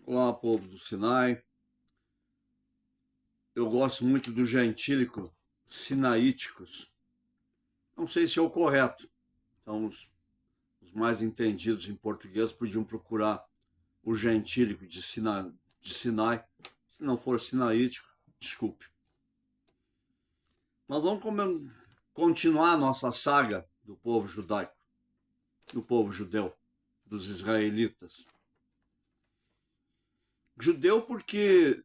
Olá, povo do Sinai. Eu gosto muito do gentílico sinaíticos. Não sei se é o correto. Então, os mais entendidos em português podiam procurar o gentílico de Sinai. Se não for sinaítico, desculpe. Mas vamos continuar a nossa saga do povo judaico, do povo judeu, dos israelitas. Judeu porque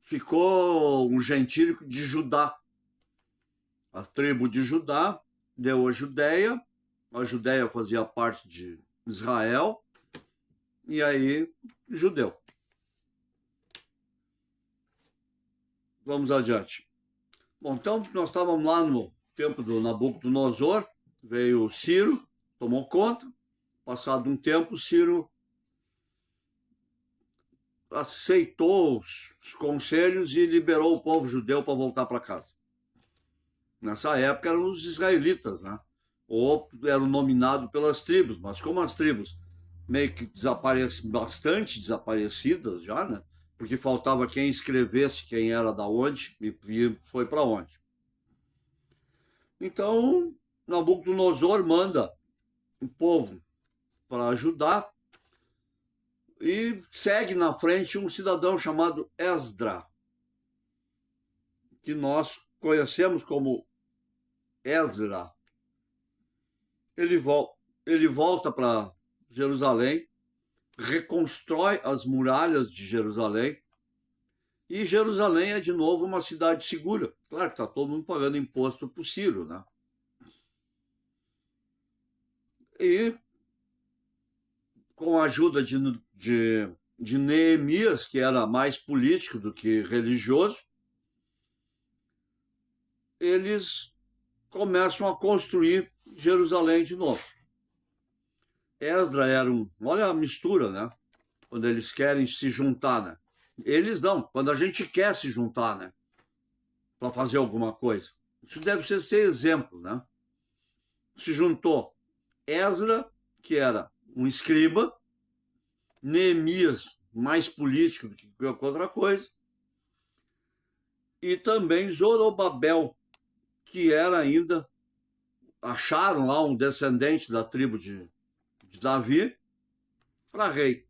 ficou um gentílico de Judá. A tribo de Judá deu a Judéia fazia parte de Israel, e aí judeu. Vamos adiante. Bom, então nós estávamos lá no tempo do Nabucodonosor, veio Ciro, tomou conta, passado um tempo, Ciro aceitou os conselhos e liberou o povo judeu para voltar para casa. Nessa época eram os israelitas, né? Ou eram nominados pelas tribos, mas como as tribos meio que bastante desaparecidas já, né? Porque faltava quem escrevesse quem era da onde e foi para onde. Então, Nabucodonosor manda o povo para ajudar e segue na frente um cidadão chamado Esdra, que nós conhecemos como Ezra. Ele volta para Jerusalém, reconstrói as muralhas de Jerusalém, e Jerusalém é de novo uma cidade segura. Claro que está todo mundo pagando imposto para o Ciro, né? E com a ajuda de Neemias, que era mais político do que religioso, eles começam a construir Jerusalém de novo. Esdra era olha a mistura, né? Quando eles querem se juntar, né? Eles não, quando a gente quer se juntar, né? Para fazer alguma coisa. Isso deve ser exemplo, né? Se juntou Esdra, que era um escriba, Neemias, mais político do que qualquer outra coisa, e também Zorobabel, que era ainda, acharam lá um descendente da tribo de Davi para rei.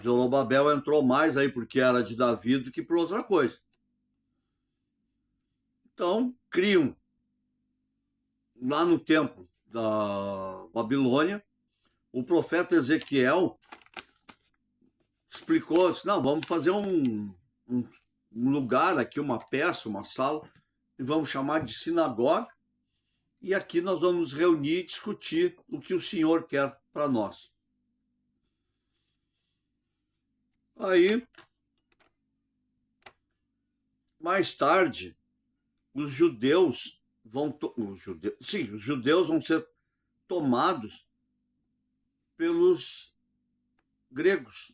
Zorobabel entrou mais aí porque era de Davi do que por outra coisa. Então, criam lá no tempo da Babilônia, o profeta Ezequiel explicou, disse, não, vamos fazer um lugar aqui, uma peça, uma sala, e vamos chamar de sinagoga, e aqui nós vamos nos reunir e discutir o que o Senhor quer para nós. Aí, mais tarde, os judeus vão ser tomados pelos gregos.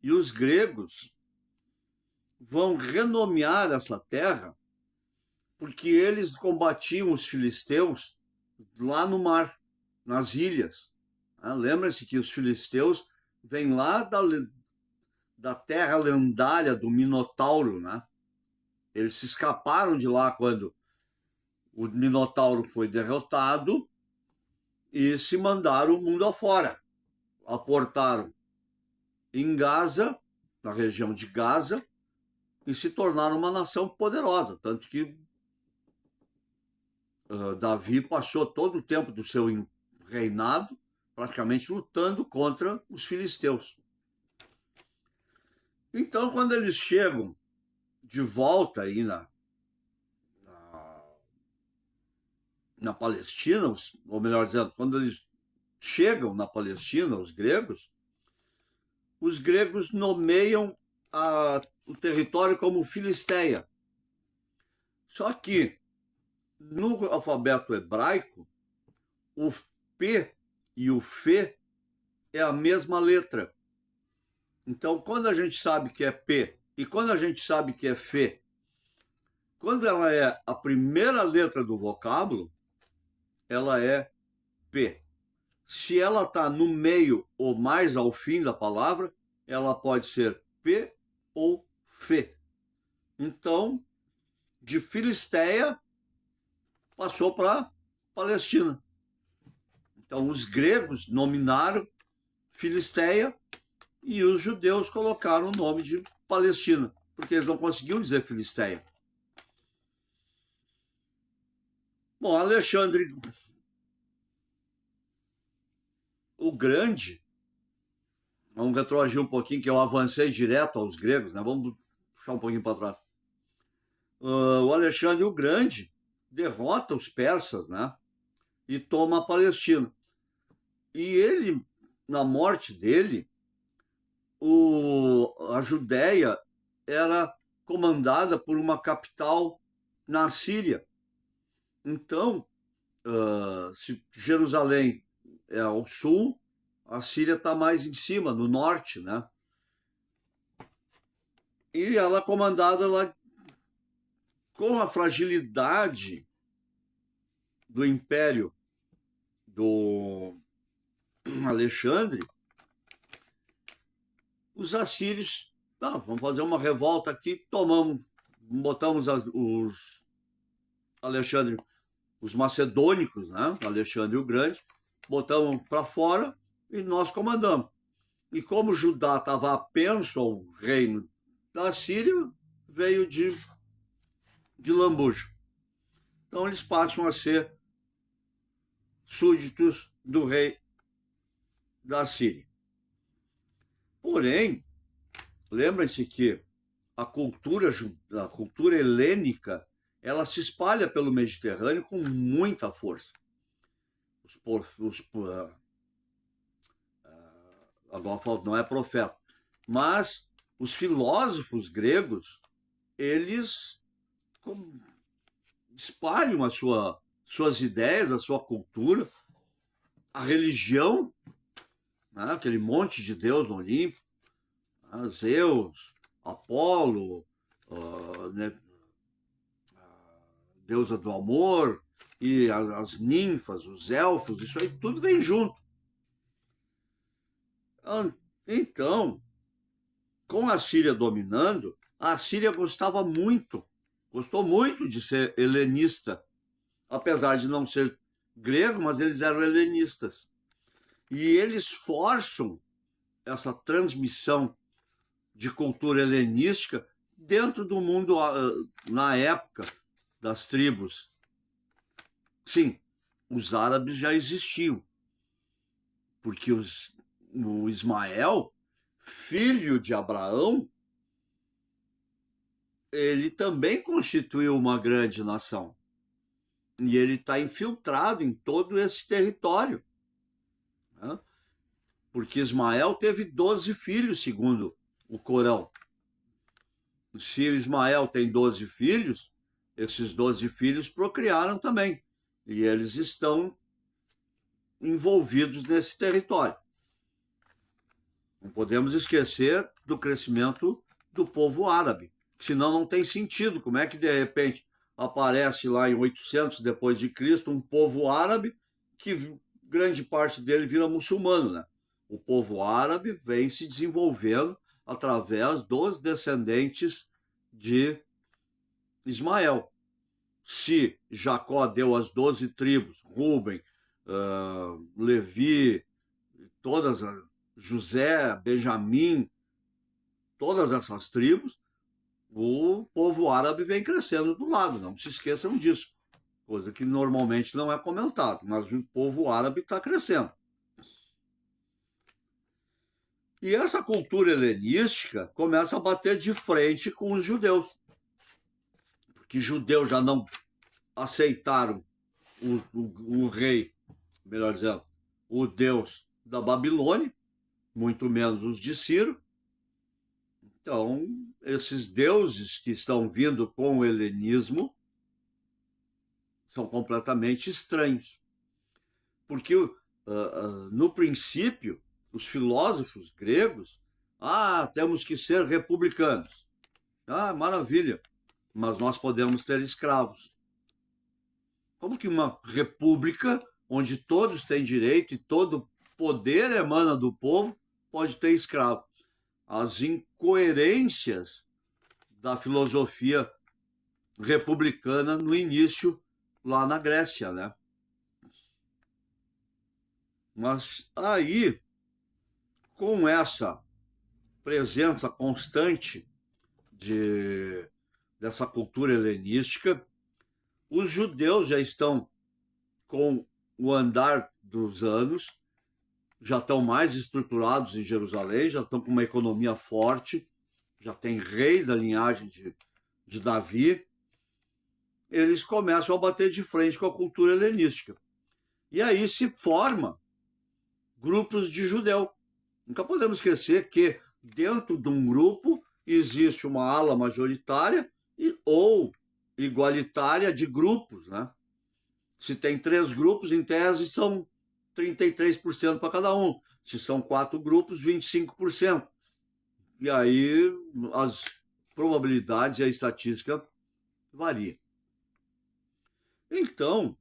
E os gregos vão renomear essa terra porque eles combatiam os filisteus lá no mar, nas ilhas. Lembra-se que os filisteus vêm lá da terra lendária do Minotauro, né? Eles se escaparam de lá quando o Minotauro foi derrotado e se mandaram o mundo afora. Aportaram em Gaza, na região de Gaza, e se tornaram uma nação poderosa, tanto que Davi passou todo o tempo do seu reinado praticamente lutando contra os filisteus. Então, quando eles chegam de volta aí na Palestina, ou melhor dizendo, quando eles chegam na Palestina, os gregos nomeiam o território como Filisteia. Só que no alfabeto hebraico, o P e o F é a mesma letra. Então, quando a gente sabe que é P e quando a gente sabe que é F, quando ela é a primeira letra do vocábulo, ela é P. Se ela está no meio ou mais ao fim da palavra, ela pode ser P ou Fê. Então, de Filisteia, passou para Palestina. Então, os gregos nominaram Filisteia e os judeus colocaram o nome de Palestina, porque eles não conseguiam dizer Filisteia. Bom, Alexandre o Grande, vamos retroagir um pouquinho, que eu avancei direto aos gregos, né? Vamos puxar um pouquinho para trás. O Alexandre o Grande derrota os persas, né? E toma a Palestina. E ele, na morte dele, a Judéia era comandada por uma capital na Síria. Então, se Jerusalém é ao sul, a Síria está mais em cima, no norte, né? E ela é comandada lá com a fragilidade do império do Alexandre. Os assírios, vamos fazer uma revolta aqui, botamos os Alexandre, os macedônicos, né? Alexandre o Grande, botamos para fora e nós comandamos. E como Judá estava apenso ao reino da Síria, veio de lambujo. Então eles passam a ser súditos do rei da Síria. Porém, lembrem-se que a cultura helênica, ela se espalha pelo Mediterrâneo com muita força. Agora não é profeta, mas os filósofos gregos, eles espalham suas ideias, a sua cultura, a religião, né? Aquele monte de Deus no Olimpo, né? Zeus, Apolo, né? Deusa do amor, e as ninfas, os elfos, isso aí tudo vem junto. Então, com a Síria dominando, a Síria gostou muito de ser helenista, apesar de não ser grego, mas eles eram helenistas. E eles forçam essa transmissão de cultura helenística dentro do mundo, na época das tribos. Sim, os árabes já existiam, porque o Ismael, filho de Abraão, ele também constituiu uma grande nação. E ele está infiltrado em todo esse território, né? Porque Ismael teve 12 filhos, segundo o Corão. Se Ismael tem 12 filhos, esses 12 filhos procriaram também. E eles estão envolvidos nesse território. Não podemos esquecer do crescimento do povo árabe, senão não tem sentido. Como é que, de repente, aparece lá em 800 depois de Cristo um povo árabe que grande parte dele vira muçulmano, né? O povo árabe vem se desenvolvendo através dos descendentes de Ismael. Se Jacó deu as 12 tribos, Rúben, Levi, José, Benjamim, todas essas tribos, o povo árabe vem crescendo do lado, não se esqueçam disso. Coisa que normalmente não é comentado, mas o povo árabe está crescendo. E essa cultura helenística começa a bater de frente com os judeus. Porque judeus já não aceitaram o rei, melhor dizendo, o Deus da Babilônia, muito menos os de Ciro. Então, esses deuses que estão vindo com o helenismo são completamente estranhos. Porque, no princípio, os filósofos gregos, temos que ser republicanos. Maravilha, mas nós podemos ter escravos. Como que uma república, onde todos têm direito e todo poder emana do povo, pode ter escravo? as incoerências da filosofia republicana no início, lá na Grécia, né? Mas aí, com essa presença constante dessa cultura helenística, os judeus já estão, com o andar dos anos, já estão mais estruturados em Jerusalém, já estão com uma economia forte, já tem reis da linhagem de Davi, eles começam a bater de frente com a cultura helenística. E aí se forma grupos de judeu. Nunca podemos esquecer que dentro de um grupo existe uma ala majoritária ou igualitária de grupos, né? Se tem 3 grupos, em tese, são 33% para cada um. Se são 4 grupos, 25%. E aí as probabilidades e a estatística variam. Então,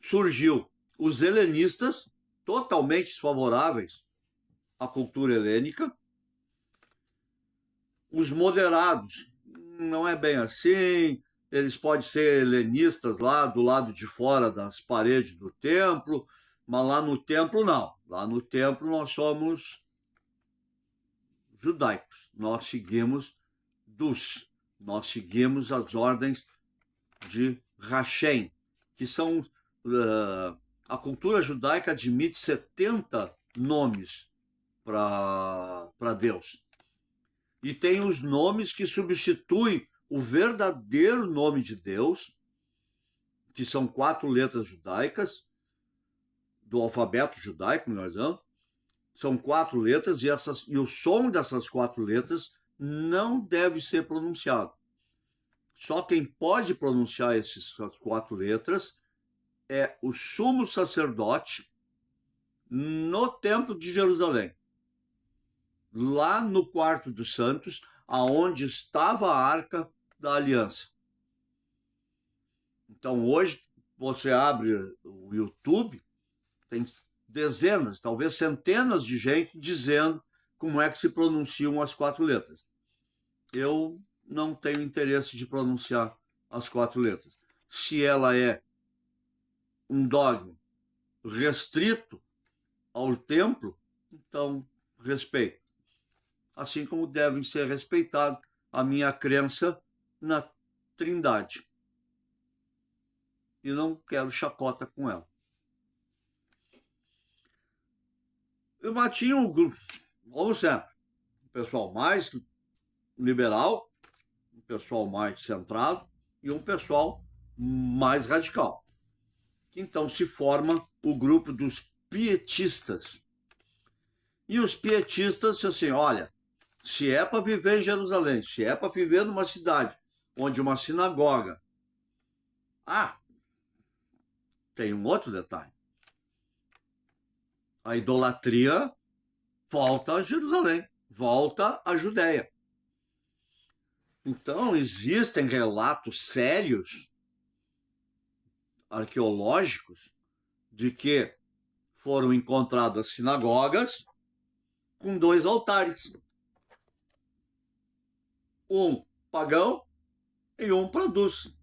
surgiu os helenistas, totalmente desfavoráveis à cultura helênica, os moderados, não é bem assim, eles podem ser helenistas lá do lado de fora das paredes do templo, mas lá no templo não. Lá no templo nós somos judaicos, nós seguimos as ordens de Hashem, que são... a cultura judaica admite 70 nomes para Deus. E tem os nomes que substituem o verdadeiro nome de Deus, que são 4 letras judaicas, do alfabeto judaico, melhor dizendo. São 4 letras e o som dessas 4 letras não deve ser pronunciado. Só quem pode pronunciar essas 4 letras é o sumo sacerdote no templo de Jerusalém, lá no quarto dos santos, aonde estava a arca da aliança. Então hoje você abre o YouTube, tem dezenas, talvez centenas de gente dizendo como é que se pronunciam as 4 letras. Eu não tenho interesse de pronunciar as 4 letras. Se ela é um dogma restrito ao templo, então respeito. Assim como devem ser respeitados a minha crença na Trindade. E não quero chacota com ela. Eu tinha um grupo, como sempre, um pessoal mais liberal, um pessoal mais centrado e um pessoal mais radical. Então se forma o grupo dos pietistas. E os pietistas, assim, olha, se é para viver em Jerusalém, se é para viver numa cidade onde uma sinagoga... tem um outro detalhe. A idolatria volta a Jerusalém, volta à Judéia. Então, existem relatos sérios, arqueológicos, de que foram encontradas sinagogas com 2 altares. Um pagão e um para Deus.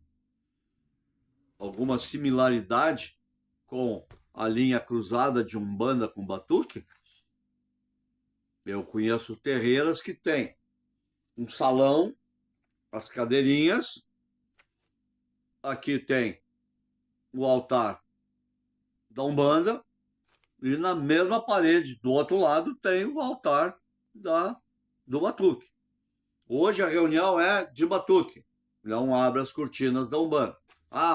Alguma similaridade com a linha cruzada de Umbanda com Batuque? Eu conheço terreiras que têm um salão, as cadeirinhas, aqui tem o altar da Umbanda e na mesma parede do outro lado tem o altar do Batuque. Hoje a reunião é de Batuque, não abre as cortinas da Umbanda.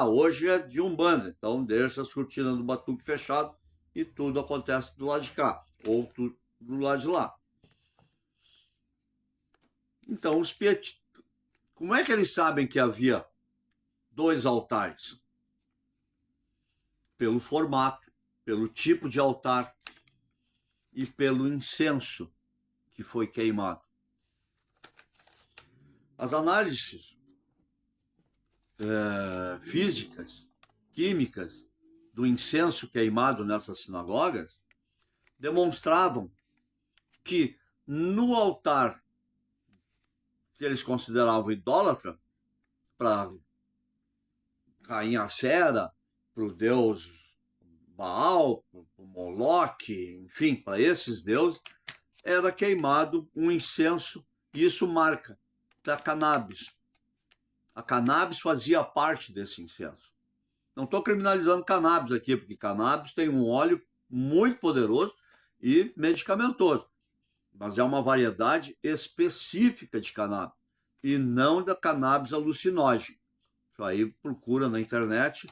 Hoje é de Umbanda, então deixa as cortinas do Batuque fechado e tudo acontece do lado de cá, ou tudo do lado de lá. Então, os pietistas, como é que eles sabem que havia 2 altares? Pelo formato, pelo tipo de altar e pelo incenso que foi queimado. As análises físicas, químicas do incenso queimado nessas sinagogas demonstravam que no altar que eles consideravam idólatra, para rainha Acera, para o deus Baal, para o Moloque, enfim, para esses deuses, era queimado um incenso, e isso marca da cannabis. A cannabis fazia parte desse incenso. Não estou criminalizando cannabis aqui, porque cannabis tem um óleo muito poderoso e medicamentoso, mas é uma variedade específica de cannabis, e não da cannabis alucinógena. Isso aí procura na internet,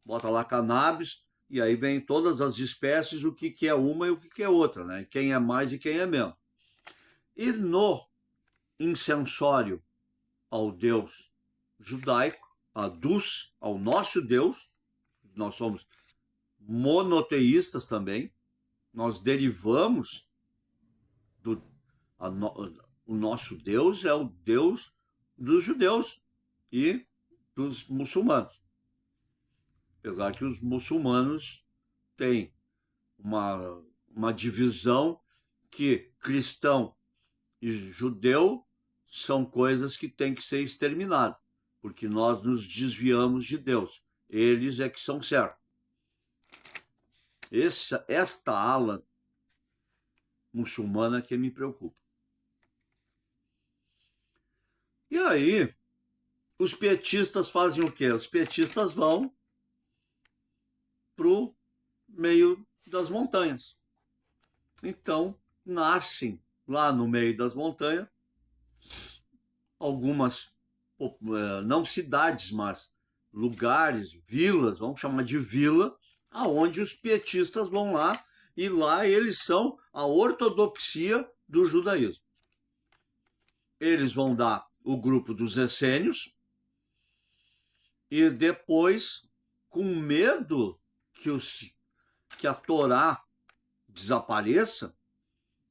bota lá cannabis, e aí vem todas as espécies, o que é uma e o que é outra, né? Quem é mais e quem é menos. E no incensório ao Deus judaico, a Duz, ao nosso Deus, nós somos monoteístas também, nós derivamos do... o nosso Deus é o Deus dos judeus e dos muçulmanos. Apesar que os muçulmanos têm uma divisão que cristão e judeu são coisas que têm que ser exterminadas, porque nós nos desviamos de Deus. Eles é que são certos. Esta ala muçulmana que me preocupa. E aí, os petistas fazem o quê? Os petistas vão para o meio das montanhas. Então, nascem lá no meio das montanhas algumas, não cidades, mas lugares, vilas, vamos chamar de vila, aonde os petistas vão lá, e lá eles são a ortodoxia do judaísmo. Eles vão dar o grupo dos essênios, e depois, com medo que a Torá desapareça,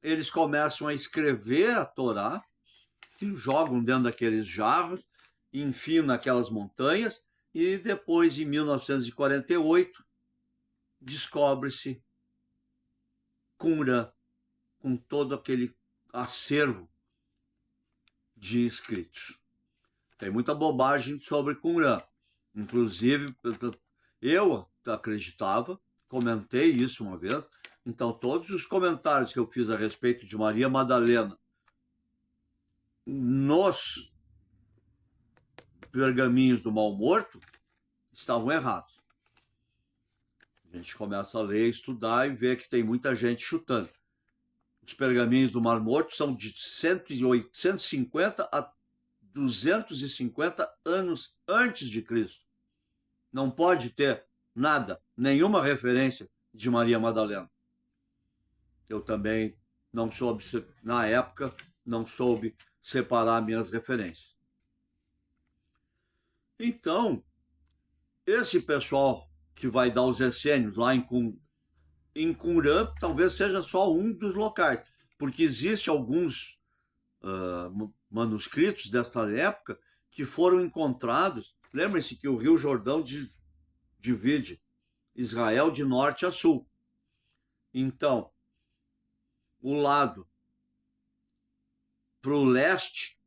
eles começam a escrever a Torá e jogam dentro daqueles jarros, enfiam naquelas montanhas, e depois, em 1948, descobre-se Qumran, com todo aquele acervo de escritos. Tem muita bobagem sobre Qumran. Inclusive, eu acreditava, comentei isso uma vez, então todos os comentários que eu fiz a respeito de Maria Madalena nos pergaminhos do Mar Morto estavam errados. A gente começa a ler, estudar e ver que tem muita gente chutando. Os pergaminhos do Mar Morto são de 150 a 250 anos antes de Cristo. Não pode ter nada, nenhuma referência de Maria Madalena. Eu também não soube, na época, não soube separar minhas referências. Então, esse pessoal que vai dar os essênios lá em Qumran, talvez seja só um dos locais, porque existe alguns manuscritos desta época que foram encontrados. Lembrem-se que o Rio Jordão divide Israel de norte a sul. Então, o lado para o leste,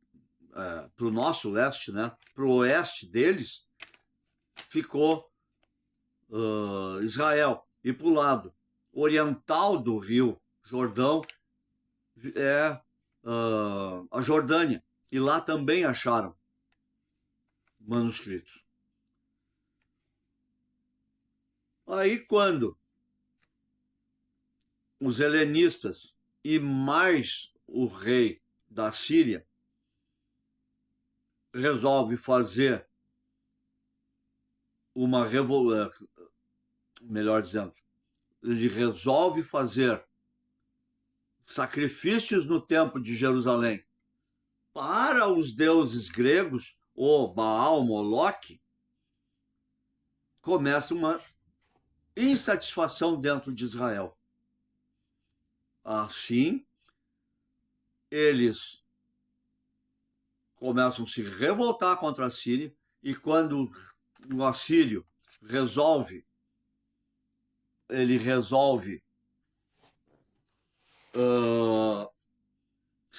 para o nosso leste, né, para o oeste deles, ficou Israel. E para o lado oriental do Rio Jordão é a Jordânia. E lá também acharam manuscritos. Aí, quando os helenistas e mais o rei da Síria resolve fazer uma revolução, melhor dizendo, ele resolve fazer sacrifícios no templo de Jerusalém para os deuses gregos, o Baal, Moloque, começa uma insatisfação dentro de Israel. Assim, eles começam a se revoltar contra a Síria, e quando o assírio resolve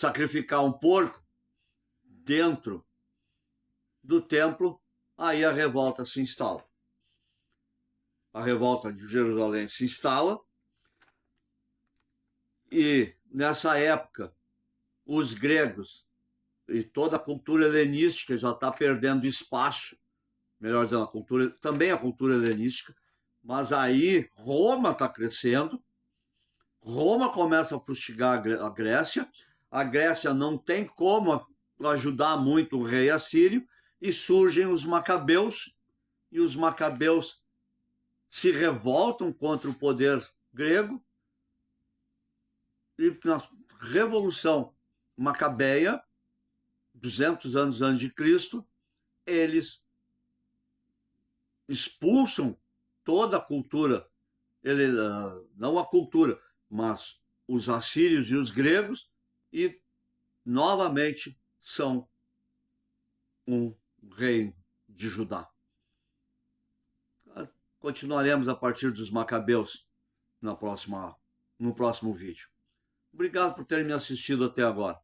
sacrificar um porco dentro do templo, aí a revolta se instala. A revolta de Jerusalém se instala e, nessa época, os gregos e toda a cultura helenística já está perdendo espaço, melhor dizendo, também a cultura helenística, mas aí Roma está crescendo, Roma começa a fustigar a Grécia não tem como ajudar muito o rei assírio, e surgem os macabeus, e os macabeus se revoltam contra o poder grego, e na Revolução Macabeia, 200 anos antes de Cristo, eles expulsam toda a cultura, não a cultura, mas os assírios e os gregos, e novamente são um reino de Judá. Continuaremos a partir dos macabeus no próximo vídeo. Obrigado por terem me assistido até agora.